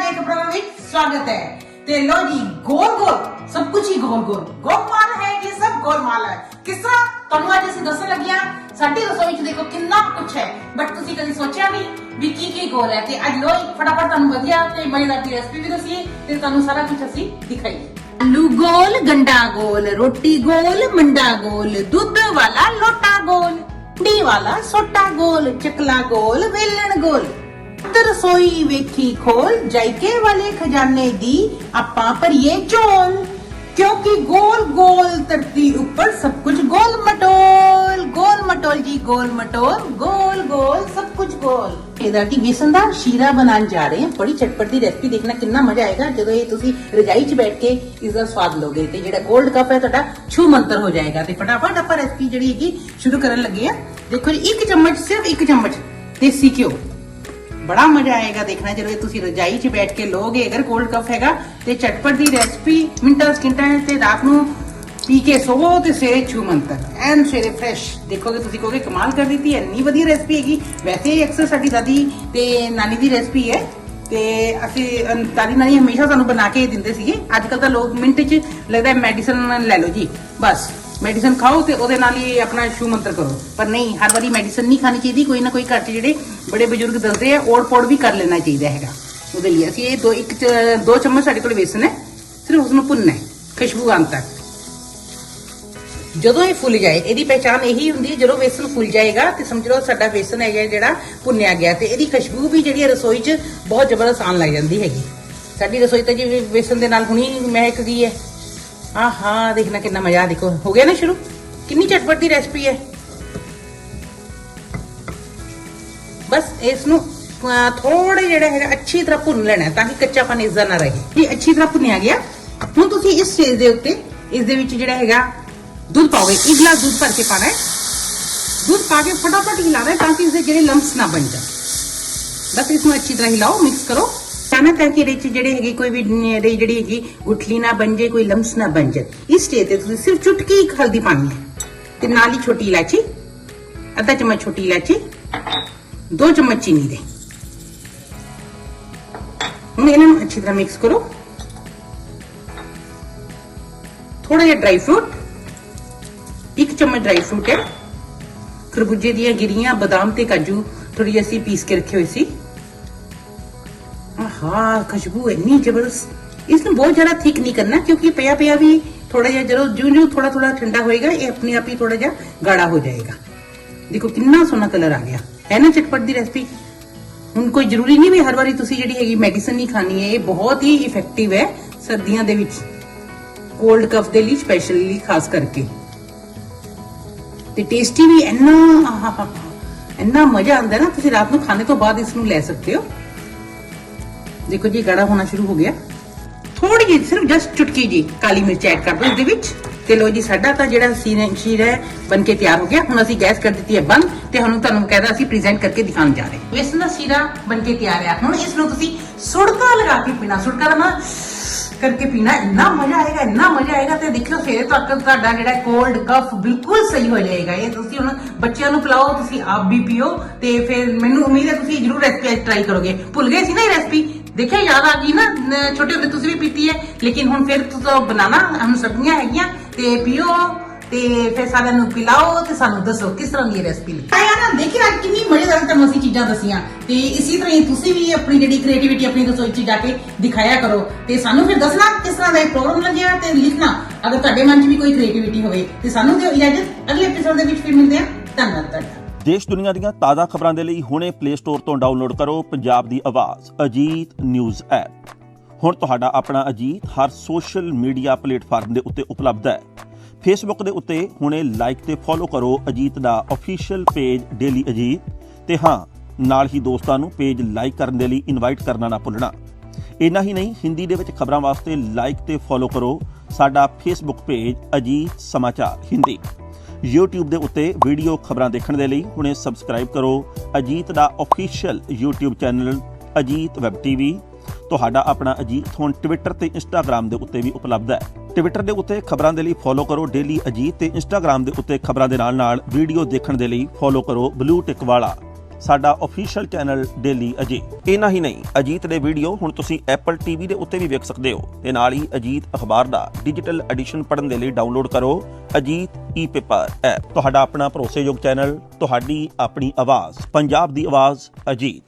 नए प्रोग्राम में स्वागत है। ते लो जी गोल गोल सब कुछ ही गोल गोल गोलमाल है, ये सब गोलमाल है। किस तरह ਤੁਹਾਨੂੰ ਅੱਜ ਅਸੀਂ ਦੱਸਣ ਲੱਗਿਆ ਸਾਡੀ ਰਸੋਈ 'ਚ ਦੇਖੋ ਕਿੰਨਾ ਕੁਝ ਹੈ, ਬਟ ਤੁਸੀਂ ਕਦੀ ਸੋਚਿਆ ਨਹੀਂ ਵੀ ਕੀ ਗੋਲ ਹੈ। ਤੇ ਅੱਜ ਲੋ ਫਟਾਫਟ ਤੁਹਾਨੂੰ ਵਧੀਆ ਤੇ ਮਜ਼ੇਦਾਰ ਦੀ ਰੈਸਪੀ ਵੀ ਦੱਸੀਏ ਤੇ ਤੁਹਾਨੂੰ ਸਾਰਾ ਕੁਝ ਅਸੀਂ ਦਿਖਾਈਏ। आलू गोल, गंडा गोल, रोटी गोल, मंडा गोल, दूध वाला लोटा गोल, डी वाला सोटा गोल, चकला गोल, वेलन गोल। रसोई वेखी खोल, जायके वाले खजाने दी आपां भरिए चोल, क्योंकि गोल गोल धरती ऊपर सब कुछ गोल मटोल जी गोल मटोल, गोल गोल सब कुछ गोल। ਇਹਦਾ बेसन ਦਾ ਸ਼ੀਰਾ ਬਣਾਉਣ ਜਾ ਰਹੇ ਹਾਂ। ਬੜੀ ਚਟਪਟ ਦੀ ਰੈਸਪੀ, ਦੇਖਣਾ ਕਿੰਨਾ ਮਜ਼ਾ ਆਏਗਾ ਜਦੋਂ ਇਹ ਤੁਸੀਂ ਰਜਾਈ 'ਚ ਬੈਠ ਕੇ ਇਸ ਦਾ ਸਵਾਦ ਲਓਗੇ ਤੇ ਜਿਹੜਾ 골ਡ ਕੱਪ ਹੈ ਤੁਹਾਡਾ ਛੂ ਮੰਤਰ ਹੋ ਜਾਏਗਾ। ਤੇ ਫਟਾਫਟ ਆਪਾਂ ਰੈਸਪੀ ਜਿਹੜੀ ਹੈਗੀ ਸ਼ੁਰੂ ਕਰਨ ਲੱਗੇ ਆ। ਦੇਖੋ ਜੀ, 1 ਚਮਚ, ਸਿਰਫ 1 ਚਮਚ ਦੇਸੀ ਘਿਓ। बड़ा मजा आएगा देखना ਜਦੋਂ ਤੁਸੀਂ ਰਜਾਈ 'ਚ ਬੈਠ ਕੇ ਲੋਗੇ। ਅਗਰ 골ਡ ਕੱਪ ਹੈਗਾ ਤੇ ਚਟਪਟ ਦੀ ਰੈਸਪੀ ਮਿੰਟਾਂ ਸਕਿੰਟਾਂ ਤੇ ਰਾਤ ਨੂੰ ਪੀ ਕੇ ਸੋਵੋ ਤੇ ਸਵੇਰੇ ਛੂ ਮੰਤਰ ਐਨ ਸਵੇਰੇ ਫਰੈਸ਼ ਦੇਖੋਗੇ। ਤੁਸੀਂ ਕਹੋਗੇ ਕਮਾਲ ਕਰ ਦਿੱਤੀ, ਇੰਨੀ ਵਧੀਆ ਰੈਸਪੀ ਹੈਗੀ। ਵੈਸੇ ਇਹ ਅਕਸਰ ਸਾਡੀ ਦਾਦੀ ਤੇ ਨਾਨੀ ਦੀ ਰੈਸਪੀ ਹੈ ਤੇ ਅਸੀਂ ਦਾਦੀ ਨਾਨੀ ਹਮੇਸ਼ਾ ਸਾਨੂੰ ਬਣਾ ਕੇ ਦਿੰਦੇ ਸੀਗੇ। ਅੱਜ ਕੱਲ ਤਾਂ ਲੋਕ ਮਿੰਟ 'ਚ ਲੱਗਦਾ ਮੈਡੀਸਨ ਲੈ ਲਓ ਜੀ, ਬਸ ਮੈਡੀਸਨ ਖਾਓ ਤੇ ਉਹਦੇ ਨਾਲ ਹੀ ਆਪਣਾ ਸ਼ੂ ਮੰਤਰ ਕਰੋ। ਪਰ ਨਹੀਂ, ਹਰ ਵਾਰੀ ਮੈਡੀਸਨ ਨਹੀਂ ਖਾਣੀ ਚਾਹੀਦੀ। ਕੋਈ ਨਾ ਕੋਈ ਘਰ 'ਚ ਜਿਹੜੇ ਬੜੇ ਬਜ਼ੁਰਗ ਦੱਸਦੇ ਆ ਓੜ ਪੋੜ ਵੀ ਕਰ ਲੈਣਾ ਚਾਹੀਦਾ ਹੈਗਾ। ਉਹਦੇ ਲਈ ਅਸੀਂ ਇਹ 2 ਚਮਚ ਸਾਡੇ ਕੋਲ ਵੇਸਨ ਹੈ, ਸਿਰਫ ਉਸਨੂੰ ਭੁੰਨਣਾ ਹੈ ਖੁਸ਼ਬੂ ਆਉਣ ਤੱਕ। ਜਦੋਂ ਇਹ ਫੁੱਲ ਜਾਏ, ਇਹਦੀ ਪਹਿਚਾਨ ਇਹੀ ਹੁੰਦੀ ਹੈ ਜਦੋਂ ਵੇਸਨ ਫੁੱਲ ਜਾਏਗਾ ਤੇ ਸਮਝ ਲਓ ਸਾਡਾ ਵੇਸਨ ਹੈਗਾ ਜਿਹੜਾ ਭੁੰਨਿਆ ਗਿਆ। ਤੇ ਇਹਦੀ ਖੁਸ਼ਬੂ ਵੀ ਜਿਹੜੀ ਰਸੋਈ 'ਚ ਬਹੁਤ ਜ਼ਬਰਦਸਤ ਆਉਣ ਲੱਗ ਜਾਂਦੀ ਹੈਗੀ। ਸਾਡੀ ਰਸੋਈ ਤਾਂ ਜੀ ਵੇਸਨ ਦੇ ਨਾਲ ਹੁਣੀ ਮਹਿਕ ਗਈ ਹੈ। हाँ देखना कितना मजा। देखो हो गया ना शुरू, कितनी चटपट दी रेसिपी है। बस इसनु थोड़े जेड़ा है अच्छी तरह भुन लेना ताकि कच्चापन इसदा ना रहे। ये अच्छी तरह भुनिया गया। हुण तुसीं इस स्टेज दे उत्ते इस दे विच जेड़ा हैगा दूध पाओगे। 1 गिलास दूध भर के पाना है। दूध पा के फटाफट हिलाना है ताकि इसदे जेड़े लम्स ना बन जाए। बस इसनु अच्छी तरह हिलाओ, मिक्स करो ताकि ਜਿਹੜੇ ਹੈਗੇ ਕੋਈ ਵੀ ਜਿਹੜੀ ਹੈਗੀ ਗੁਠਲੀ ਨਾ ਬਣ ਜਾਏ, ਕੋਈ ਲੰਮਸ ਨਾ ਬਣ ਜਾਏ। ਇਸ ਸਟੇਜ ਤੇ ਤੁਸੀਂ ਸਿਰਫ ਚੁਟਕੀ ਹਲਦੀ ਪਾਣੀ ਹੈ ਤੇ ਨਾਲ ਹੀ ਛੋਟੀ ਇਲਾਚੀ, ਅੱਧਾ ਚਮਚ ਛੋਟੀ ਇਲਾਚੀ, 2 ਚਮਚ ਚੀਨੀ ਦੇ। ਹੁਣ ਇਹਨਾਂ ਨੂੰ ਅੱਛੀ ਤਰ੍ਹਾਂ ਮਿਕਸ ਕਰੋ। ਥੋੜਾ ਜਿਹਾ ਡਰਾਈ ਫਰੂਟ, 1 ਚਮਚ ਡਰਾਈ ਫਰੂਟ ਹੈ, ਖਰਬੂਜੇ ਦੀਆਂ ਗਿਰੀਆਂ, ਬਾਦਾਮ ਤੇ ਕਾਜੂ ਥੋੜੀ ਜਿਹੀ ਅਸੀਂ ਪੀਸ ਕੇ ਰੱਖੇ ਹੋਏ ਸੀ। हाँ खुशबू इतनी जबरदस्त। इसमें बहुत ज्यादा थिक नहीं करना क्योंकि पिया भी थोड़ा जिहा जो थोड़ा थोड़ा ठंडा होएगा ये अपने आप ही थोड़ा जिहा गाढ़ा हो जाएगा। देखो कितना सोहना कलर आ गया है ना चटपट दी रेसिपी। हुण कोई जरूरी नहीं भी हर बारी तुसी जिहड़ी हैगी मेडिसिन नहीं खानी है। ये बहुत ही इफेक्टिव है सर्दियां दे विच, कोल्ड कफ दे लई स्पेशली खास करके। ते टेस्टी भी इन्ना मजा आंदा ना, तुसी रात नूं खाने तो बाद इसनूं ले सकते हो। देखो जी गाढ़ा होना शुरू हो गया। थोड़ी जी सिर्फ जस्ट चुटकी जी काली मिर्च ऐड कर दो इसदे विच। ते लो जी साडा तां जिहड़ा शीरा है बन के तैयार हो गया। हुण असीं गैस कर दित्ती है बंद ते हुण तुहानूं कहदा असीं प्रेजेंट करके दिखाण जा रहे। बेसन दा शीरा बन के तैयार है। हुण इस नूं तुसीं सुड़का लगा के पीना, सुड़का दा ना करके पीना, इन्ना मजा आएगा, इन्ना मजा आएगा। ते देख लो सवेरे तक तुहाडा जिहड़ा कोल्ड कफ बिल्कुल सही हो जाएगा। ये तुसीं हुण बच्चिआं नूं पिलाओ, तुसीं आप भी पियो ते फिर मैनूं उम्मीद है तुसीं जरूर रेसिपी ट्राई करोगे। भुल गए सी ना ये रेसिपी, देखिए याद आ गई ना, छोटे होंदे तुसीं भी पीती है लेकिन हुण फिर तो बनाना हम सब्जियां हैगियां ते पियो ते फिर सारिਆਂ ਨੂੰ पिलाओ ਤੇ ਸਾਨੂੰ ਦੱਸੋ ਕਿਸ ਤਰ੍ਹਾਂ ਦੀ ਰੈਸਪੀ ਲੱਗੀ। ਆਇਆ ਨਾ ਦੇਖਿਆ ਅੱਜ ਕਿੰਨੀ ਮਜ਼ੇਦਾਰ ਤੁਹਾਨੂੰ ਅਸੀਂ ਚੀਜ਼ਾਂ ਦਸੀਆਂ। ਤੇ ਇਸੇ ਤਰ੍ਹਾਂ ਹੀ ਤੁਸੀਂ ਵੀ ਆਪਣੀ ਜਿਹੜੀ ਕ੍ਰੀਏਟੀਵਿਟੀ ਆਪਣੀ ਰਸੋਈ 'ਚ ਜਾ ਕੇ ਦਿਖਾਇਆ ਕਰੋ ਤੇ ਸਾਨੂੰ ਫਿਰ ਦੱਸਣਾ ਕਿਸ ਤਰ੍ਹਾਂ ਦਾ ਇਹ ਪ੍ਰੋਗਰਾਮ ਲੱਗਿਆ ਤੇ ਲਿਖਣਾ ਅਗਰ ਤੁਹਾਡੇ ਮਨ 'ਚ ਵੀ ਕੋਈ ਕ੍ਰੀਏਟੀਵਿਟੀ ਹੋਵੇ। ਤੇ ਸਾਨੂੰ ਦਿਓ ਇਜਾਜ਼ਤ, ਅਗਲੇ ਐਪੀਸੋਡ ਦੇ ਵਿੱਚ ਫਿਰ ਮਿਲਦੇ ਹਾਂ। ਧੰਨਵਾਦ ਤੁਹਾਡਾ। ਦੇਸ਼ ਦੁਨੀਆ ਦੀਆਂ ਤਾਜ਼ਾ ਖਬਰਾਂ ਦੇ ਲਈ ਹੁਣੇ ਪਲੇ ਸਟੋਰ ਤੋਂ ਡਾਊਨਲੋਡ ਕਰੋ ਪੰਜਾਬ ਦੀ ਆਵਾਜ਼ ਅਜੀਤ ਨਿਊਜ਼ ਐਪ। ਹੁਣ ਤੁਹਾਡਾ ਆਪਣਾ ਅਜੀਤ ਹਰ ਸੋਸ਼ਲ ਮੀਡੀਆ ਪਲੇਟਫਾਰਮ ਦੇ ਉੱਤੇ ਉਪਲਬਧ ਹੈ। ਫੇਸਬੁੱਕ ਦੇ ਉੱਤੇ ਹੁਣੇ ਲਾਈਕ ਤੇ ਫੋਲੋ ਕਰੋ ਅਜੀਤ ਦਾ ਅਫੀਸ਼ੀਅਲ ਪੇਜ ਡੇਲੀ ਅਜੀਤ ਤੇ ਹਾਂ ਨਾਲ ਹੀ ਦੋਸਤਾਂ ਨੂੰ ਪੇਜ ਲਾਈਕ ਕਰਨ ਦੇ ਲਈ ਇਨਵਾਈਟ ਕਰਨਾ ਨਾ ਭੁੱਲਣਾ। ਇੰਨਾ ਹੀ ਨਹੀਂ, ਹਿੰਦੀ ਦੇ ਵਿੱਚ ਖਬਰਾਂ ਵਾਸਤੇ ਲਾਈਕ ਤੇ ਫੋਲੋ ਕਰੋ ਸਾਡਾ ਫੇਸਬੁੱਕ ਪੇਜ ਅਜੀਤ ਸਮਾਚਾਰ ਹਿੰਦੀ। YouTube ਦੇ ਉੱਤੇ ਵੀਡੀਓ ਖਬਰਾਂ ਦੇਖਣ ਦੇ ਲਈ ਹੁਣੇ ਸਬਸਕ੍ਰਾਈਬ ਕਰੋ ਅਜੀਤ ਦਾ official YouTube channel Ajit web TV. ਤੁਹਾਡਾ ਆਪਣਾ ਅਜੀਤ ਹੁਣ ਟਵਿੱਟਰ ਤੇ ਇੰਸਟਾਗ੍ਰਾਮ ਦੇ ਉੱਤੇ ਵੀ ਉਪਲਬਧ ਹੈ। ਟਵਿੱਟਰ ਦੇ ਉੱਤੇ ਖਬਰਾਂ ਦੇ ਲਈ ਫੋਲੋ ਕਰੋ ਡੇਲੀ ਅਜੀਤ ਤੇ ਇੰਸਟਾਗ੍ਰਾਮ ਦੇ ਉੱਤੇ ਖਬਰਾਂ ਦੇ ਨਾਲ ਵੀਡੀਓ ਦੇਖਣ ਦੇ ਲਈ ਫੋਲੋ ਕਰੋ ਬਲੂ ਟਿਕ ਵਾਲਾ ਸਾਡਾ ਅਫੀਸ਼ੀਅਲ ਚੈਨਲ ਡੇਲੀ ਅਜੀਤ। ਇਨਾ ਹੀ ਨਹੀਂ, ਅਜੀਤ ਦੇ ਵੀਡੀਓ ਹੁਣ ਤੁਸੀਂ ਐਪਲ ਟੀਵੀ ਦੇ ਉੱਤੇ ਵੀ ਵੇਖ ਸਕਦੇ ਹੋ ਤੇ ਨਾਲ ਹੀ ਅਜੀਤ ਅਖਬਾਰ ਦਾ ਡਿਜੀਟਲ ਐਡੀਸ਼ਨ ਪੜ੍ਹਨ ਦੇ ਲਈ ਡਾਊਨਲੋਡ ਕਰੋ ਅਜੀਤ ਈ-ਪੇਪਰ ਐਪ। ਤੁਹਾਡਾ ਆਪਣਾ ਭਰੋਸੇਯੋਗ ਚੈਨਲ, ਤੁਹਾਡੀ ਆਪਣੀ ਆਵਾਜ਼, ਪੰਜਾਬ ਦੀ ਆਵਾਜ਼, ਅਜੀਤ।